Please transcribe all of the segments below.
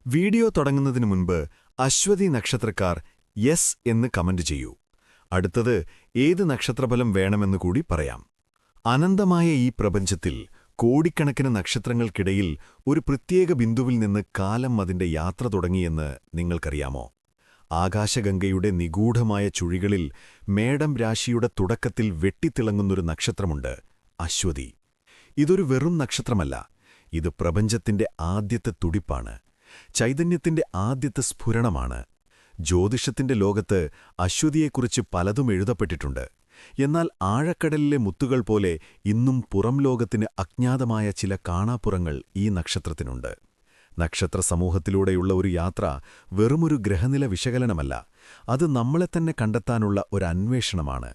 Video തുടങ്ങുന്നതിനു മുൻപ് അശ്വതി നക്ഷത്രക്കാർ യെസ് എന്ന് കമന്റ് ചെയ്യൂ. അടുത്തത് ഏത് നക്ഷത്രഫലം വേണമെന്ന് കൂടി പറയാം. അനന്തമായ ഈ പ്രപഞ്ചത്തിൽ കോടിക്കണക്കിന് നക്ഷത്രങ്ങൾക്കിടയിൽ ഒരു പ്രത്യേക ബിന്ദുവിൽ നിന്ന് കാലം അതിന്റെ യാത്ര തുടങ്ങിയെന്ന് നിങ്ങൾക്കറിയാമോ? ആകാശഗംഗയുടെ നിഗൂഢമായ ചുഴികളിൽ മേടം രാശിയുടെ തുടക്കത്തിൽ വെട്ടിത്തിളങ്ങുന്നൊരു നക്ഷത്രമുണ്ട്, അശ്വതി. ഇതൊരു വെറും നക്ഷത്രമല്ല, ഇത് പ്രപഞ്ചത്തിന്റെ ആദ്യത്തെ തുടിപ്പാണ്, ചൈതന്യത്തിന്റെ ആദ്യത്തെ സ്ഫുരണമാണ്. ജ്യോതിഷത്തിന്റെ ലോകത്ത് അശ്വതിയെക്കുറിച്ച് പലതും എഴുതപ്പെട്ടിട്ടുണ്ട്. എന്നാൽ ആഴക്കടലിലെ മുത്തുകൾ പോലെ ഇന്നും പുറം ലോകത്തിന് അജ്ഞാതമായ ചില കാണാപ്പുറങ്ങൾ ഈ നക്ഷത്രത്തിനുണ്ട്. നക്ഷത്ര സമൂഹത്തിലൂടെയുള്ള ഒരു യാത്ര വെറുമൊരു ഗ്രഹനില വിശകലനമല്ല, അത് നമ്മളെത്തന്നെ കണ്ടെത്താനുള്ള ഒരു അന്വേഷണമാണ്.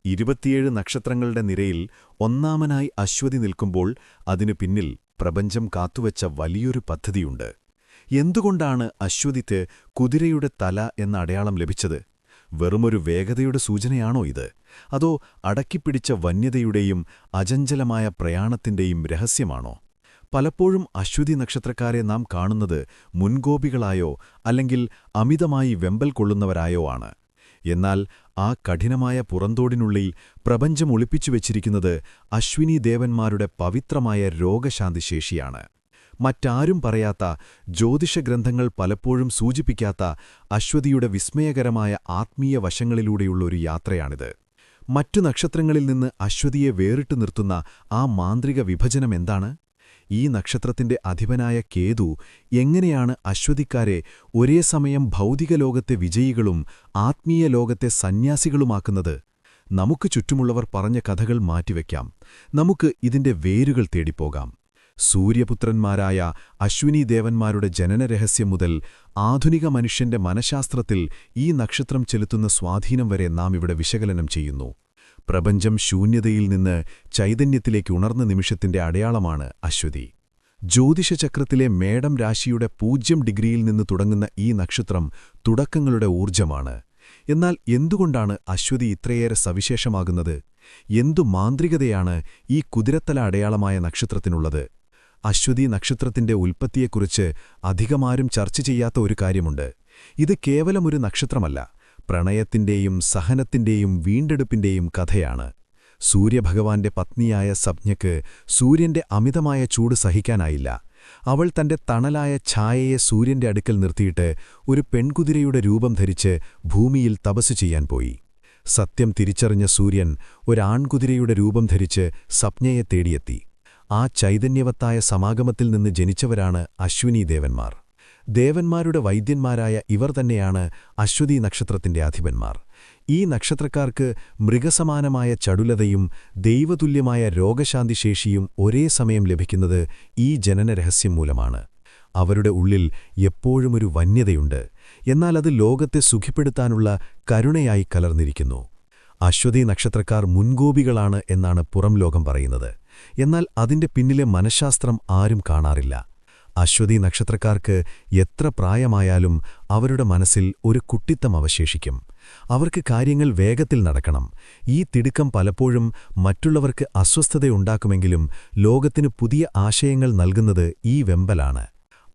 27 നക്ഷത്രങ്ങളുടെ നിരയിൽ ഒന്നാമനായി അശ്വതി നിൽക്കുമ്പോൾ അതിനു പിന്നിൽ പ്രപഞ്ചം കാത്തുവച്ച വലിയൊരു പദ്ധതിയുണ്ട്. എന്തുകൊണ്ടാണ് അശ്വതിക്ക് കുതിരയുടെ തല എന്ന അടയാളം ലഭിച്ചത്? വെറുമൊരു വേഗതയുടെ സൂചനയാണോ ഇത്? അതോ അടക്കിപ്പിടിച്ച വന്യതയുടെയും അചഞ്ചലമായ പ്രയാണത്തിന്റെയും രഹസ്യമാണോ? പലപ്പോഴും അശ്വതി നക്ഷത്രക്കാരെ നാം കാണുന്നത് മുൻകോപികളായോ അല്ലെങ്കിൽ അമിതമായി വെമ്പൽ കൊള്ളുന്നവരായോ ആണ്. എന്നാൽ ആ കഠിനമായ പുറന്തോടിനുള്ളിൽ പ്രപഞ്ചം ഒളിപ്പിച്ചു വച്ചിരിക്കുന്നത് അശ്വിനി ദേവന്മാരുടെ പവിത്രമായ രോഗശാന്തിശേഷിയാണ്. മറ്റാരും പറയാത്ത, ജ്യോതിഷഗ്രന്ഥങ്ങൾ പലപ്പോഴും സൂചിപ്പിക്കാത്ത അശ്വതിയുടെ വിസ്മയകരമായ ആത്മീയ വശങ്ങളിലൂടെയുള്ള ഒരു യാത്രയാണിത്. മറ്റു നക്ഷത്രങ്ങളിൽ നിന്ന് അശ്വതിയെ വേറിട്ടു നിർത്തുന്ന ആ മാന്ത്രിക വിഭജനം എന്താണ്? ഈ നക്ഷത്രത്തിന്റെ അധിപനായ കേതു എങ്ങനെയാണ് അശ്വതിക്കാരെ ഒരേ സമയം ഭൗതിക ലോകത്തെ വിജയികളും ആത്മീയ ലോകത്തെ സന്യാസികളുമാക്കുന്നത്? നമുക്ക് ചുറ്റുമുള്ളവർ പറഞ്ഞ കഥകൾ മാറ്റിവെക്കാം. നമുക്ക് ഇതിന്റെ വേരുകൾ തേടിപ്പോകാം. സൂര്യപുത്രന്മാരായ അശ്വിനി ദേവന്മാരുടെ ജനനരഹസ്യം മുതൽ ആധുനിക മനുഷ്യന്റെ മനഃശാസ്ത്രത്തിൽ ഈ നക്ഷത്രം ചെലുത്തുന്ന സ്വാധീനം വരെ നാം ഇവിടെ വിശകലനം ചെയ്യുന്നു. പ്രപഞ്ചം ശൂന്യതയിൽ നിന്ന് ചൈതന്യത്തിലേക്ക് ഉണർന്ന നിമിഷത്തിന്റെ അടയാളമാണ് അശ്വതി. ജ്യോതിഷചക്രത്തിലെ മേടം രാശിയുടെ 0 ഡിഗ്രിയിൽ നിന്ന് തുടങ്ങുന്ന ഈ നക്ഷത്രം തുടക്കങ്ങളുടെ ഊർജ്ജമാണ്. എന്നാൽ എന്തുകൊണ്ടാണ് അശ്വതി ഇത്രയേറെ സവിശേഷമാകുന്നത്? എന്തു മാന്ത്രികതയാണ് ഈ കുതിരത്തല അടയാളമായ നക്ഷത്രത്തിനുള്ളത്? അശ്വതി നക്ഷത്രത്തിന്റെ ഉൽപ്പത്തിയെക്കുറിച്ച് അധികമാരും ചർച്ച ചെയ്യാത്ത ഒരു കാര്യമുണ്ട്. ഇത് കേവലമൊരു നക്ഷത്രമല്ല, പ്രണയത്തിന്റെയും സഹനത്തിന്റെയും വീണ്ടെടുപ്പിന്റെയും കഥയാണ്. സൂര്യഭഗവാന്റെ പത്നിയായ സപ്ഞയ്ക്ക് സൂര്യന്റെ അമിതമായ ചൂട് സഹിക്കാനായില്ല. അവൾ തന്റെ തണലായ ഛായയെ സൂര്യന്റെ അടുക്കൽ നിർത്തിയിട്ട് ഒരു പെൺകുതിരയുടെ രൂപം ധരിച്ച് ഭൂമിയിൽ തപസ്സു ചെയ്യാൻ പോയി. സത്യം തിരിച്ചറിഞ്ഞ സൂര്യൻ ഒരാൺകുതിരയുടെ രൂപം ധരിച്ച് സപ്ഞയെ തേടിയെത്തി. ആ ചൈതന്യവത്തായ സമാഗമത്തിൽ നിന്ന് ജനിച്ചവരാണ് അശ്വിനി ദേവന്മാർ. ദേവന്മാരുടെ വൈദ്യന്മാരായ ഇവർ തന്നെയാണ് അശ്വതി നക്ഷത്രത്തിന്റെ അധിപന്മാർ. ഈ നക്ഷത്രക്കാർക്ക് മൃഗസമാനമായ ചടുലതയും ദൈവതുല്യമായ രോഗശാന്തിശേഷിയും ഒരേ സമയം ലഭിക്കുന്നത് ഈ ജനനരഹസ്യം മൂലമാണ്. അവരുടെ ഉള്ളിൽ എപ്പോഴുമൊരു വന്യതയുണ്ട്, എന്നാൽ അത് ലോകത്തെ സുഖിപ്പെടുത്താനുള്ള കരുണയായി കലർന്നിരിക്കുന്നു. അശ്വതി നക്ഷത്രക്കാർ മുൻകോപികളാണ് എന്നാണ് പുറം ലോകം പറയുന്നത്. എന്നാൽ അതിന്റെ പിന്നിലെ മനഃശാസ്ത്രം ആരും കാണാറില്ല. അശ്വതി നക്ഷത്രക്കാർക്ക് എത്ര പ്രായമായാലും അവരുടെ മനസ്സിൽ ഒരു കുട്ടിത്തം അവശേഷിക്കും. അവർക്ക് കാര്യങ്ങൾ വേഗത്തിൽ നടക്കണം. ഈ തിടുക്കം പലപ്പോഴും മറ്റുള്ളവർക്ക് അസ്വസ്ഥതയുണ്ടാക്കുമെങ്കിലും ലോകത്തിന് പുതിയ ആശയങ്ങൾ നൽകുന്നത് ഈ വെമ്പലാണ്.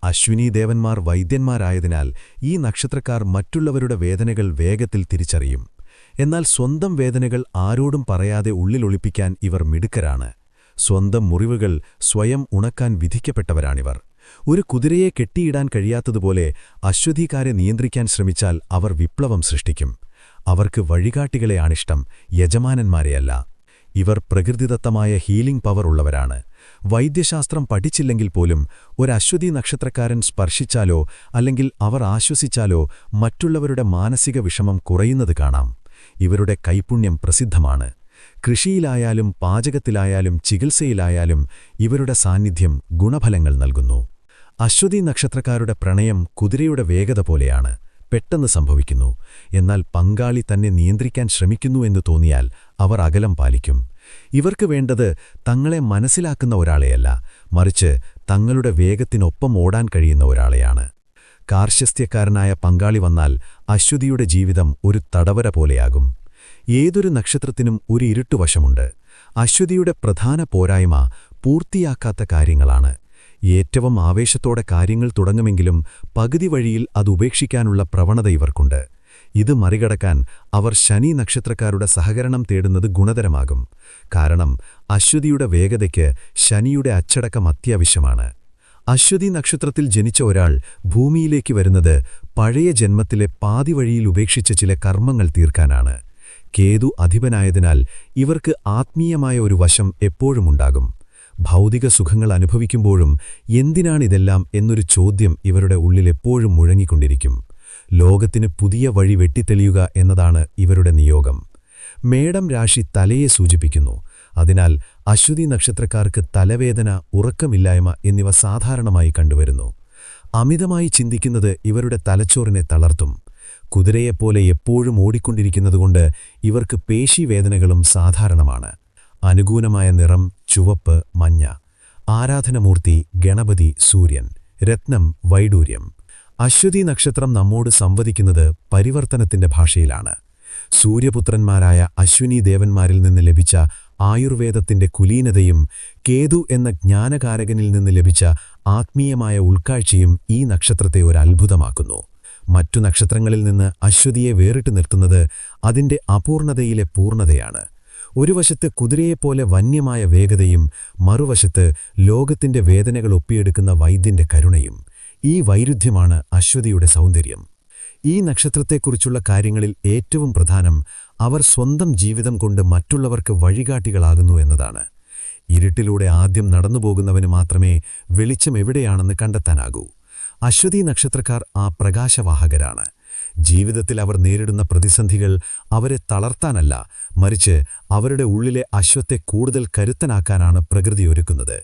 അശ്വിനി ദേവന്മാർ വൈദ്യന്മാരായതിനാൽ ഈ നക്ഷത്രക്കാർ മറ്റുള്ളവരുടെ വേദനകൾ വേഗത്തിൽ തിരിച്ചറിയും. എന്നാൽ സ്വന്തം വേദനകൾ ആരോടും പറയാതെ ഉള്ളിലൊളിപ്പിക്കാൻ ഇവർ മിടുക്കരാണ്. സ്വന്തം മുറിവുകൾ സ്വയം ഉണക്കാൻ വിധിക്കപ്പെട്ടവരാണിവർ. ഒരു കുതിരയെ കെട്ടിയിടാൻ കഴിയാത്തതുപോലെ അശ്വതിക്കാരെ നിയന്ത്രിക്കാൻ ശ്രമിച്ചാൽ അവർ വിപ്ലവം സൃഷ്ടിക്കും. അവർക്ക് വഴികാട്ടികളെയാണിഷ്ടം, യജമാനന്മാരെയല്ല. ഇവർ പ്രകൃതിദത്തമായ ഹീലിംഗ് പവർ ഉള്ളവരാണ്. വൈദ്യശാസ്ത്രം പഠിച്ചില്ലെങ്കിൽ പോലും ഒരു അശ്വതി നക്ഷത്രക്കാരൻ സ്പർശിച്ചാലോ അല്ലെങ്കിൽ അവർ ആശ്വസിച്ചാലോ മറ്റുള്ളവരുടെ മാനസിക വിഷമം കുറയുന്നത് കാണാം. ഇവരുടെ കൈപുണ്യം പ്രസിദ്ധമാണ്. കൃഷിയിലായാലും പാചകത്തിലായാലും ചികിത്സയിലായാലും ഇവരുടെ സാന്നിധ്യം ഗുണഫലങ്ങൾ നൽകുന്നു. അശ്വതി നക്ഷത്രക്കാരുടെ പ്രണയം കുതിരയുടെ വേഗത പോലെയാണ്. പെട്ടെന്ന് സംഭവിക്കുന്നു. എന്നാൽ പങ്കാളി തന്നെ നിയന്ത്രിക്കാൻ ശ്രമിക്കുന്നു എന്ന് തോന്നിയാൽ അവർ അകലം പാലിക്കും. ഇവർക്ക് വേണ്ടത് തങ്ങളെ മനസ്സിലാക്കുന്ന ഒരാളെയല്ല, മറിച്ച് തങ്ങളുടെ വേഗത്തിനൊപ്പം ഓടാൻ കഴിയുന്ന ഒരാളെയാണ്. കാർശസ്ത്യക്കാരനായ പങ്കാളി വന്നാൽ അശ്വതിയുടെ ജീവിതം ഒരു തടവര പോലെയാകും. ഏതൊരു നക്ഷത്രത്തിനും ഒരു ഇരുട്ടുവശമുണ്ട്. അശ്വതിയുടെ പ്രധാന പോരായ്മ പൂർത്തിയാക്കാത്ത കാര്യങ്ങളാണ്. ഏറ്റവും ആവേശത്തോടെ കാര്യങ്ങൾ തുടങ്ങുമെങ്കിലും പകുതി വഴിയിൽ അത് ഉപേക്ഷിക്കാനുള്ള പ്രവണത ഇവർക്കുണ്ട്. ഇത് മറികടക്കാൻ അവർ ശനി നക്ഷത്രക്കാരുടെ സഹകരണം തേടുന്നത് ഗുണകരമാകും. കാരണം അശ്വതിയുടെ വേഗതയ്ക്ക് ശനിയുടെ അച്ചടക്കം അത്യാവശ്യമാണ്. അശ്വതി നക്ഷത്രത്തിൽ ജനിച്ച ഒരാൾ ഭൂമിയിലേക്ക് വരുന്നത് പഴയ ജന്മത്തിലെ പാതി വഴിയിൽ ഉപേക്ഷിച്ച ചില കർമ്മങ്ങൾ തീർക്കാനാണ്. കേതു അധിപനായതിനാൽ ഇവർക്ക് ആത്മീയമായ ഒരു വശം എപ്പോഴുമുണ്ടാകും. ഭൗതിക സുഖങ്ങൾ അനുഭവിക്കുമ്പോഴും എന്തിനാണിതെല്ലാം എന്നൊരു ചോദ്യം ഇവരുടെ ഉള്ളിലെപ്പോഴും മുഴങ്ങിക്കൊണ്ടിരിക്കും. ലോകത്തിന് പുതിയ വഴി വെട്ടിത്തെളിയുക എന്നതാണ് ഇവരുടെ നിയോഗം. മേടം രാശി തലയെ സൂചിപ്പിക്കുന്നു. അതിനാൽ അശ്വതി നക്ഷത്രക്കാർക്ക് തലവേദന, ഉറക്കമില്ലായ്മ എന്നിവ സാധാരണമായി കണ്ടുവരുന്നു. അമിതമായി ചിന്തിക്കുന്നത് ഇവരുടെ തലച്ചോറിനെ തളർത്തും. കുതിരയെപ്പോലെ എപ്പോഴും ഓടിക്കൊണ്ടിരിക്കുന്നതുകൊണ്ട് ഇവർക്ക് പേശീവേദനകളും സാധാരണമാണ്. അനുകൂലമായ നിറം ചുവപ്പ്, മഞ്ഞ. ആരാധനമൂർത്തി ഗണപതി, സൂര്യൻ. രത്നം വൈഡൂര്യം. അശ്വതി നക്ഷത്രം നമ്മോട് സംവദിക്കുന്നത് പരിവർത്തനത്തിന്റെ ഭാഷയിലാണ്. സൂര്യപുത്രന്മാരായ അശ്വിനി ദേവന്മാരിൽ നിന്ന് ലഭിച്ച ആയുർവേദത്തിന്റെ കുലീനതയും കേതു എന്ന ജ്ഞാനകാരകനിൽ നിന്ന് ലഭിച്ച ആത്മീയമായ ഉൾക്കാഴ്ചയും ഈ നക്ഷത്രത്തെ ഒരു അത്ഭുതമാക്കുന്നു. മറ്റു നക്ഷത്രങ്ങളിൽ നിന്ന് അശ്വതിയെ വേറിട്ട് നിർത്തുന്നത് അതിന്റെ അപൂർണതയിലെ പൂർണ്ണതയാണ്. ഒരു വശത്ത് കുതിരയെപ്പോലെ വന്യമായ വേഗതയും മറുവശത്ത് ലോകത്തിന്റെ വേദനകൾ ഒപ്പിയെടുക്കുന്ന വൈദ്യന്റെ കരുണയും. ഈ വൈരുദ്ധ്യമാണ് അശ്വതിയുടെ സൗന്ദര്യം. ഈ നക്ഷത്രത്തെക്കുറിച്ചുള്ള കാര്യങ്ങളിൽ ഏറ്റവും പ്രധാനം അവർ സ്വന്തം ജീവിതം കൊണ്ട് മറ്റുള്ളവർക്ക് വഴികാട്ടികളാകുന്നു എന്നതാണ്. ഇരുട്ടിലൂടെ ആദ്യം നടന്നുപോകുന്നവന് മാത്രമേ വെളിച്ചം എവിടെയാണെന്ന് കണ്ടെത്താനാകൂ. അശ്വതി നക്ഷത്രക്കാർ ആ പ്രകാശവാഹകരാണ്. ജീവിതത്തിൽ അവർ നേരിടുന്ന പ്രതിസന്ധികൾ അവരെ തളർത്താനല്ല, മറിച്ച് അവരുടെ ഉള്ളിലെ അശ്വത്തെ കൂടുതൽ കരുത്തനാക്കാനാണ് പ്രകൃതി ഒരുക്കുന്നത്.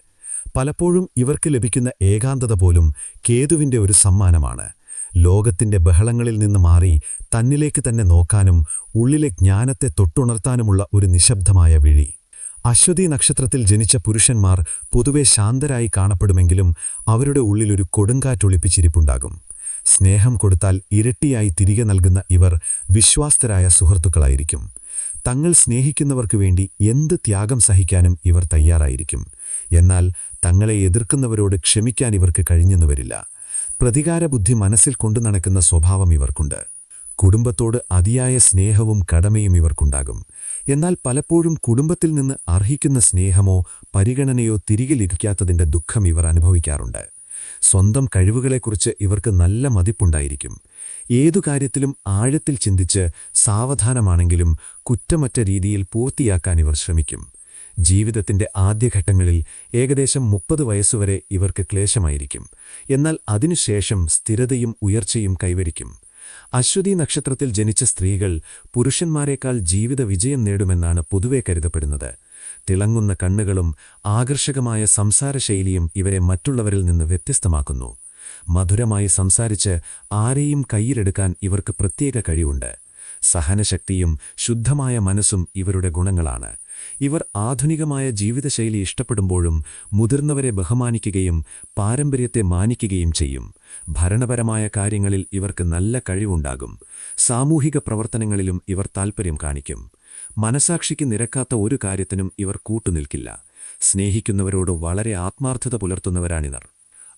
പലപ്പോഴും ഇവർക്ക് ലഭിക്കുന്ന ഏകാന്തത പോലും കേതുവിന്റെ ഒരു സമ്മാനമാണ്. ലോകത്തിന്റെ ബഹളങ്ങളിൽ നിന്ന് മാറി തന്നിലേക്ക് തന്നെ നോക്കാനും ഉള്ളിലെ ജ്ഞാനത്തെ തൊട്ടുണർത്താനുമുള്ള ഒരു നിശബ്ദമായ വിഴി. അശ്വതി നക്ഷത്രത്തിൽ ജനിച്ച പുരുഷന്മാർ പൊതുവെ ശാന്തരായി കാണപ്പെടുമെങ്കിലും അവരുടെ ഉള്ളിലൊരു കൊടുങ്കാറ്റൊളിപ്പിച്ചിരിപ്പുണ്ടാകും. സ്നേഹം കൊടുത്താൽ ഇരട്ടിയായി തിരികെ നൽകുന്ന ഇവർ വിശ്വാസ്തരായ സുഹൃത്തുക്കളായിരിക്കും. തങ്ങൾ സ്നേഹിക്കുന്നവർക്കു വേണ്ടി എന്ത് ത്യാഗം സഹിക്കാനും ഇവർ തയ്യാറായിരിക്കും. എന്നാൽ തങ്ങളെ എതിർക്കുന്നവരോട് ക്ഷമിക്കാൻ ഇവർക്ക് കഴിഞ്ഞെന്നു വരില്ല. പ്രതികാരബുദ്ധി മനസ്സിൽ കൊണ്ടു നടക്കുന്ന സ്വഭാവം ഇവർക്കുണ്ട്. കുടുംബത്തോട് അതിയായ സ്നേഹവും കടമയും ഇവർക്കുണ്ടാകും. എന്നാൽ പലപ്പോഴും കുടുംബത്തിൽ നിന്ന് അർഹിക്കുന്ന സ്നേഹമോ പരിഗണനയോ തിരികെ ലഭിക്കാത്തതിന്റെ ദുഃഖം ഇവർ അനുഭവിക്കാറുണ്ട്. സ്വന്തം കഴിവുകളെക്കുറിച്ച് ഇവർക്ക് നല്ല മതിപ്പുണ്ടായിരിക്കും. ഏതു കാര്യത്തിലും ആഴത്തിൽ ചിന്തിച്ച് സാവധാനമാണെങ്കിലും കുറ്റമറ്റ രീതിയിൽ പൂർത്തിയാക്കാൻ ഇവർ ശ്രമിക്കും. ജീവിതത്തിന്റെ ആദ്യഘട്ടങ്ങളിൽ ഏകദേശം 30 വയസ്സുവരെ ഇവർക്ക് ക്ലേശമായിരിക്കും. എന്നാൽ അതിനുശേഷം സ്ഥിരതയും ഉയർച്ചയും കൈവരിക്കും. അശ്വതി നക്ഷത്രത്തിൽ ജനിച്ച സ്ത്രീകൾ പുരുഷന്മാരെക്കാൾ ജീവിത വിജയം നേടുമെന്നാണ് പൊതുവെ കരുതപ്പെടുന്നത്. തിളങ്ങുന്ന കണ്ണുകളും ആകർഷകമായ സംസാരശൈലിയും ഇവരെ മറ്റുള്ളവരിൽ നിന്ന് വ്യത്യസ്തമാക്കുന്നു. മധുരമായി സംസാരിച്ച് ആരെയും കയ്യിലെടുക്കാൻ ഇവർക്ക് പ്രത്യേക കഴിവുണ്ട്. സഹനശക്തിയും ശുദ്ധമായ മനസ്സും ഇവരുടെ ഗുണങ്ങളാണ്. ഇവർ ആധുനികമായ ജീവിതശൈലി ഇഷ്ടപ്പെടുമ്പോഴും മുതിർന്നവരെ ബഹുമാനിക്കുകയും പാരമ്പര്യത്തെ മാനിക്കുകയും ചെയ്യും. ഭരണപരമായ കാര്യങ്ങളിൽ ഇവർക്ക് നല്ല കഴിവുണ്ടാകും. സാമൂഹിക പ്രവർത്തനങ്ങളിലും ഇവർ താൽപ്പര്യം കാണിക്കും. മനസാക്ഷിക്ക് നിരക്കാത്ത ഒരു കാര്യത്തിനും ഇവർ കൂട്ടുനിൽക്കില്ല. സ്നേഹിക്കുന്നവരോട് വളരെ ആത്മാർത്ഥത പുലർത്തുന്നവരാണിവർ.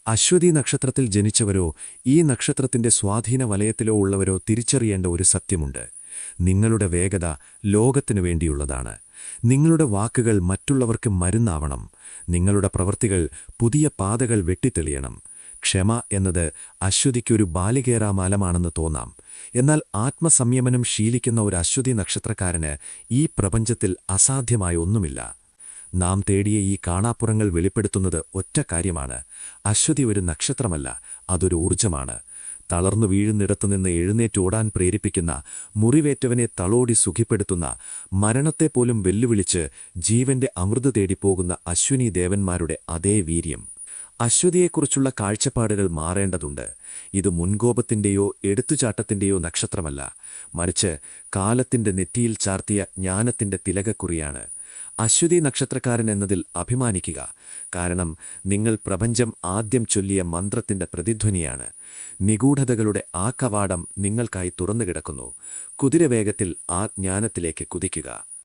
അശ്വതി നക്ഷത്രത്തിൽ ജനിച്ചവരോ ഈ നക്ഷത്രത്തിന്റെ സ്വാധീന വലയത്തിലോ ഉള്ളവരോ തിരിച്ചറിയേണ്ട ഒരു സത്യമുണ്ട്. നിങ്ങളുടെ വേഗത ലോകത്തിനു വേണ്ടിയുള്ളതാണ്. നിങ്ങളുടെ വാക്കുകൾ മറ്റുള്ളവർക്ക് മരുന്നാവണം. നിങ്ങളുടെ പ്രവൃത്തികൾ പുതിയ പാതകൾ വെട്ടിത്തെളിയണം. ക്ഷമ എന്നത് അശ്വതിക്കൊരു ബാലികേറാമാലമാണെന്ന് തോന്നാം. എന്നാൽ ആത്മസംയമനം ശീലിക്കുന്ന ഒരു അശ്വതി നക്ഷത്രക്കാരന് ഈ പ്രപഞ്ചത്തിൽ അസാധ്യമായ ഒന്നുമില്ല. നാം തേടിയ ഈ കാണാപ്പുറങ്ങൾ വെളിപ്പെടുത്തുന്നത് ഒറ്റ കാര്യമാണ്: അശ്വതി ഒരു നക്ഷത്രമല്ല, അതൊരു ഊർജ്ജമാണ്. തളർന്നു വീഴുന്നിടത്തുനിന്ന് എഴുന്നേറ്റോടാൻ പ്രേരിപ്പിക്കുന്ന, മുറിവേറ്റവനെ തളോടി സുഖിപ്പെടുത്തുന്ന, മരണത്തെപ്പോലും വെല്ലുവിളിച്ച് ജീവന്റെ അമൃത് തേടിപ്പോകുന്ന അശ്വിനി ദേവന്മാരുടെ അതേ വീര്യം. അശ്വതിയെക്കുറിച്ചുള്ള കാഴ്ചപ്പാടുകൾ മാറേണ്ടതുണ്ട്. ഇത് മുൻകോപത്തിന്റെയോ എടുത്തുചാട്ടത്തിന്റെയോ നക്ഷത്രമല്ല, മറിച്ച് കാലത്തിന്റെ നെറ്റിയിൽ ചാർത്തിയ ജ്ഞാനത്തിന്റെ തിലകക്കുറിയാണ്. അശ്വതി നക്ഷത്രക്കാരൻ എന്നതിൽ അഭിമാനിക്കുക. കാരണം നിങ്ങൾ പ്രപഞ്ചം ആദ്യം ചൊല്ലിയ മന്ത്രത്തിന്റെ പ്രതിധ്വനിയാണ്. നിഗൂഢതകളുടെ ആ കവാടം നിങ്ങൾക്കായി തുറന്നുകിടക്കുന്നു. കുതിരവേഗത്തിൽ ആ ജ്ഞാനത്തിലേക്ക് കുതിക്കുക.